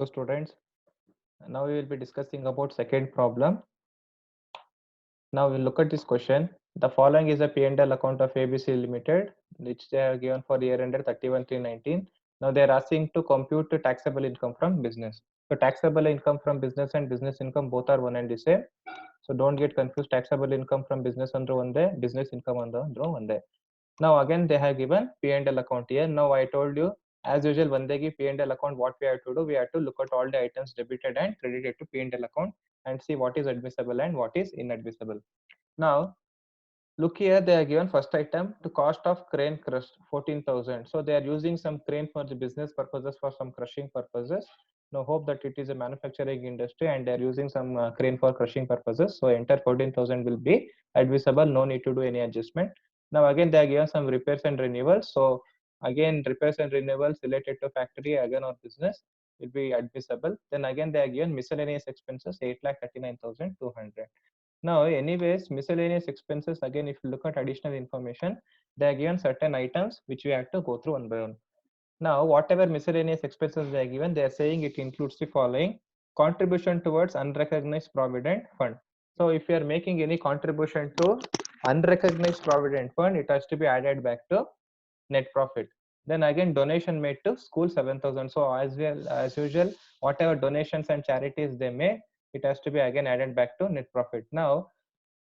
So students, now we will be discussing about second problem. Now we'll look at this question. The following is a P&L account of ABC Limited, which they are given for year ended 31/3/19. Now they are asking to compute the taxable income from business. So taxable income from business and business income both are one and the same. So don't get confused. Taxable income from business under one day, business income under one day. Now again they have given P&L account here. Now I told you, as usual, when they give P&L account, what we have to do, we have to look at all the items debited and credited to P&L account and see what is admissible and what is inadmissible. Now look here, they are given first item to cost of crane crush 14,000. So they are using some crane for the business purposes, for some crushing purposes. Now hope that it is a manufacturing industry and they are using some crane for crushing purposes. So enter 14,000 will be admissible, no need to do any adjustment. Now again they are given some repairs and renewals. So again repairs and renewals related to factory again or business will be admissible. Then again they are given miscellaneous expenses 8,39,200. Now, anyways, miscellaneous expenses, again, if you look at additional information, they are given certain items which we have to go through one by one. Now, whatever miscellaneous expenses they are given, they are saying it includes the following: contribution towards unrecognized provident fund. So, if you are making any contribution to unrecognized provident fund, it has to be added back to net profit. Then again, donation made to school 7,000. So, as well as usual, whatever donations and charities they made, it has to be again added back to net profit. Now,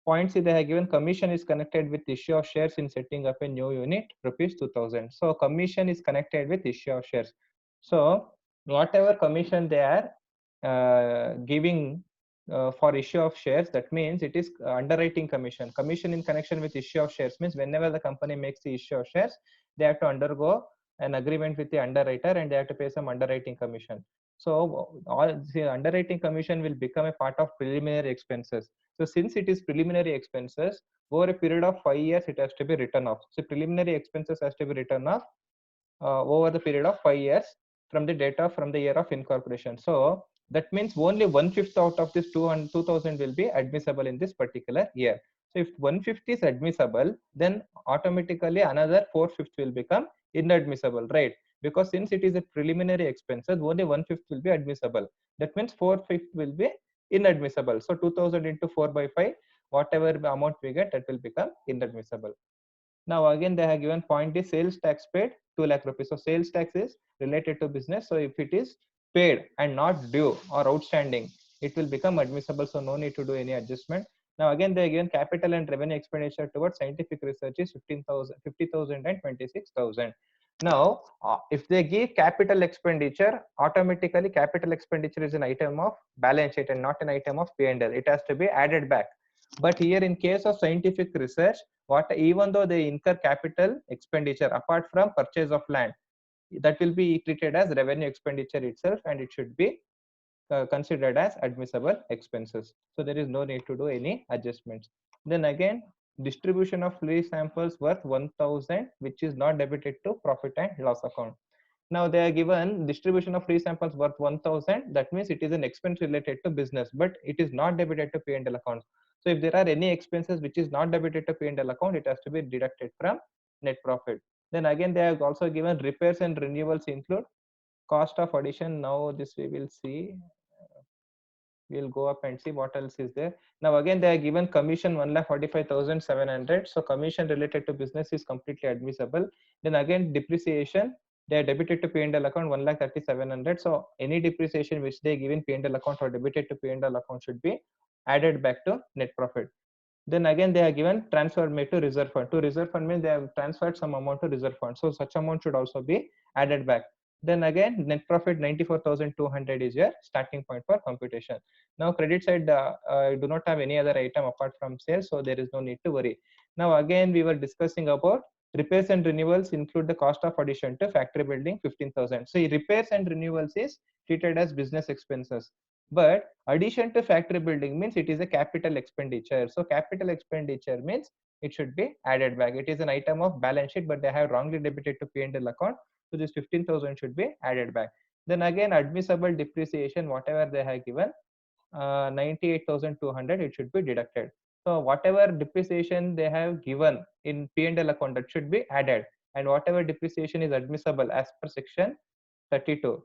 point C, they have given commission is connected with issue of shares in setting up a new unit, rupees 2,000. So commission is connected with issue of shares. So whatever commission they are giving for issue of shares, that means it is underwriting commission. Commission in connection with issue of shares means whenever the company makes the issue of shares, they have to undergo an agreement with the underwriter and they have to pay some underwriting commission. So all the underwriting commission will become a part of preliminary expenses. So since it is preliminary expenses, over a period of 5 years, it has to be written off. So preliminary expenses has to be written off over the period of 5 years from the data from the year of incorporation. So that means only 1/5 out of this 2,000 will be admissible in this particular year. So if 1/5 is admissible, then automatically another 4/5 will become inadmissible, right? Because since it is a preliminary expenses, only 1/5 will be admissible. That means 4/5 will be inadmissible. So 2,000 into 4 by 5, whatever amount we get, that will become inadmissible. Now again they have given point is sales tax paid 2 lakh rupees. So sales tax is related to business. So if it is paid and not due or outstanding, it will become admissible. So no need to do any adjustment. Now again they are given capital and revenue expenditure towards scientific research is 15,000, 50,000 and 26,000. Now if they give capital expenditure, automatically capital expenditure is an item of balance sheet and not an item of P&L. It has to be added back. But here in case of scientific research, what even though they incur capital expenditure apart from purchase of land, that will be treated as revenue expenditure itself and it should be considered as admissible expenses. So there is no need to do any adjustments. Then again, distribution of free samples worth 1,000 which is not debited to profit and loss account. Now they are given distribution of free samples worth 1,000. That means it is an expense related to business, but it is not debited to P&L accounts. So if there are any expenses which is not debited to P&L account, it has to be deducted from net profit. Then again, they have also given repairs and renewals include cost of addition. Now this we will see. We'll go up and see what else is there. Now again, they are given commission 1,45,700. So commission related to business is completely admissible. Then again, depreciation, they are debited to P&L account 1,30,700. So any depreciation which they give in P&L account or debited to P&L account should be added back to net profit. Then again, they are given transfer made to reserve fund. To reserve fund means they have transferred some amount to reserve fund. So such amount should also be added back. Then again, net profit 94,200 is your starting point for computation. Now credit side, I do not have any other item apart from sales, so there is no need to worry. Now again, we were discussing about repairs and renewals include the cost of addition to factory building 15,000. So repairs and renewals is treated as business expenses. But addition to factory building means it is a capital expenditure. So capital expenditure means it should be added back. It is an item of balance sheet, but they have wrongly debited to P&L account. So this 15,000 should be added back. Then again, admissible depreciation, whatever they have given, 98,200, it should be deducted. So whatever depreciation they have given in P&L account, that should be added. And whatever depreciation is admissible as per section 32,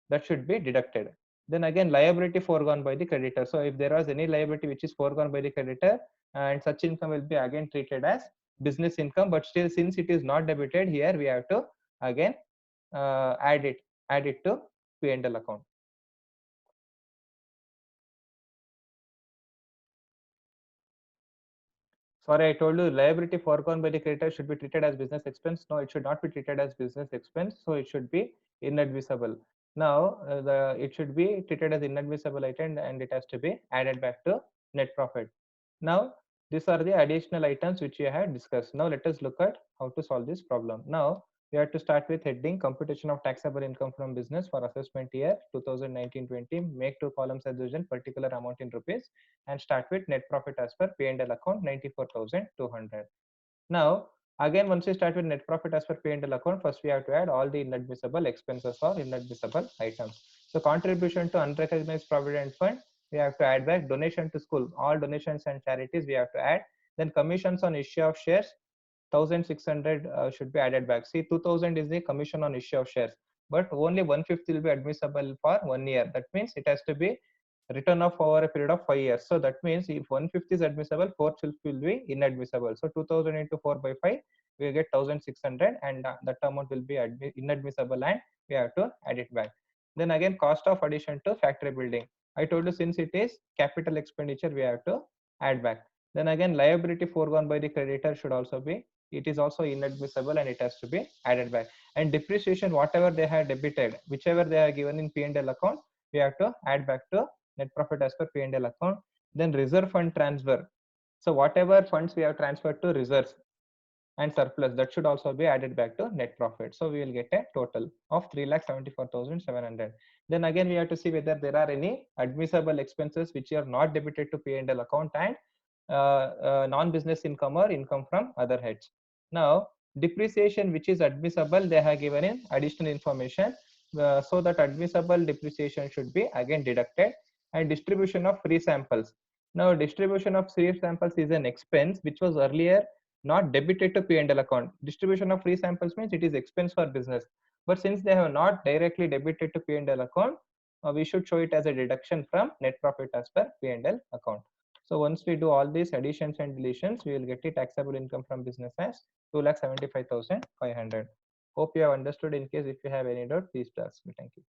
that should be deducted. Then again, liability foregone by the creditor. So if there was any liability which is foregone by the creditor, and such income will be again treated as business income, but still since it is not debited, here we have to again add it to P&L account. Sorry, I told you liability foregone by the creditor should be treated as business expense. No, it should not be treated as business expense. So it should be inadmissible. Now, it should be treated as inadmissible item and it has to be added back to net profit. Now, these are the additional items which we have discussed. Now, let us look at how to solve this problem. Now, we have to start with heading computation of taxable income from business for assessment year 2019-20. Make two columns as usual, particular amount in rupees, and start with net profit as per P&L account 94,200. Now, again, once we start with net profit as per P&L account, first we have to add all the inadmissible expenses or inadmissible items. So, contribution to unrecognized provident fund, we have to add back. Donation to school, all donations and charities we have to add. Then commissions on issue of shares, 1,600 should be added back. See, 2,000 is the commission on issue of shares, but only 1/5 will be admissible for 1 year. That means it has to be written off over a period of 5 years. So that means if 1/5 is admissible, 4/5 will be inadmissible. So 2,000 into 4 by 5, we get 1,600, and that amount will be inadmissible, and we have to add it back. Then again, cost of addition to factory building. I told you since it is capital expenditure, we have to add back. Then again, liability foregone by the creditor should also be, it is also inadmissible and it has to be added back. And depreciation, whatever they have debited, whichever they are given in P&L account, we have to add back to net profit as per P&L account. Then reserve fund transfer. So whatever funds we have transferred to reserves and surplus, that should also be added back to net profit. So we will get a total of 3,74,700. Then again, we have to see whether there are any admissible expenses which are not debited to P&L account and non-business income or income from other heads. Now, depreciation which is admissible, they have given in additional information. So that admissible depreciation should be again deducted. And distribution of free samples. Now, distribution of free samples is an expense which was earlier not debited to P&L account. Distribution of free samples means it is expense for business. But since they have not directly debited to P&L account, we should show it as a deduction from net profit as per P&L account. So once we do all these additions and deletions, we will get the taxable income from business as 2,75,500. Hope you have understood. In case if you have any doubt, please ask me. Thank you.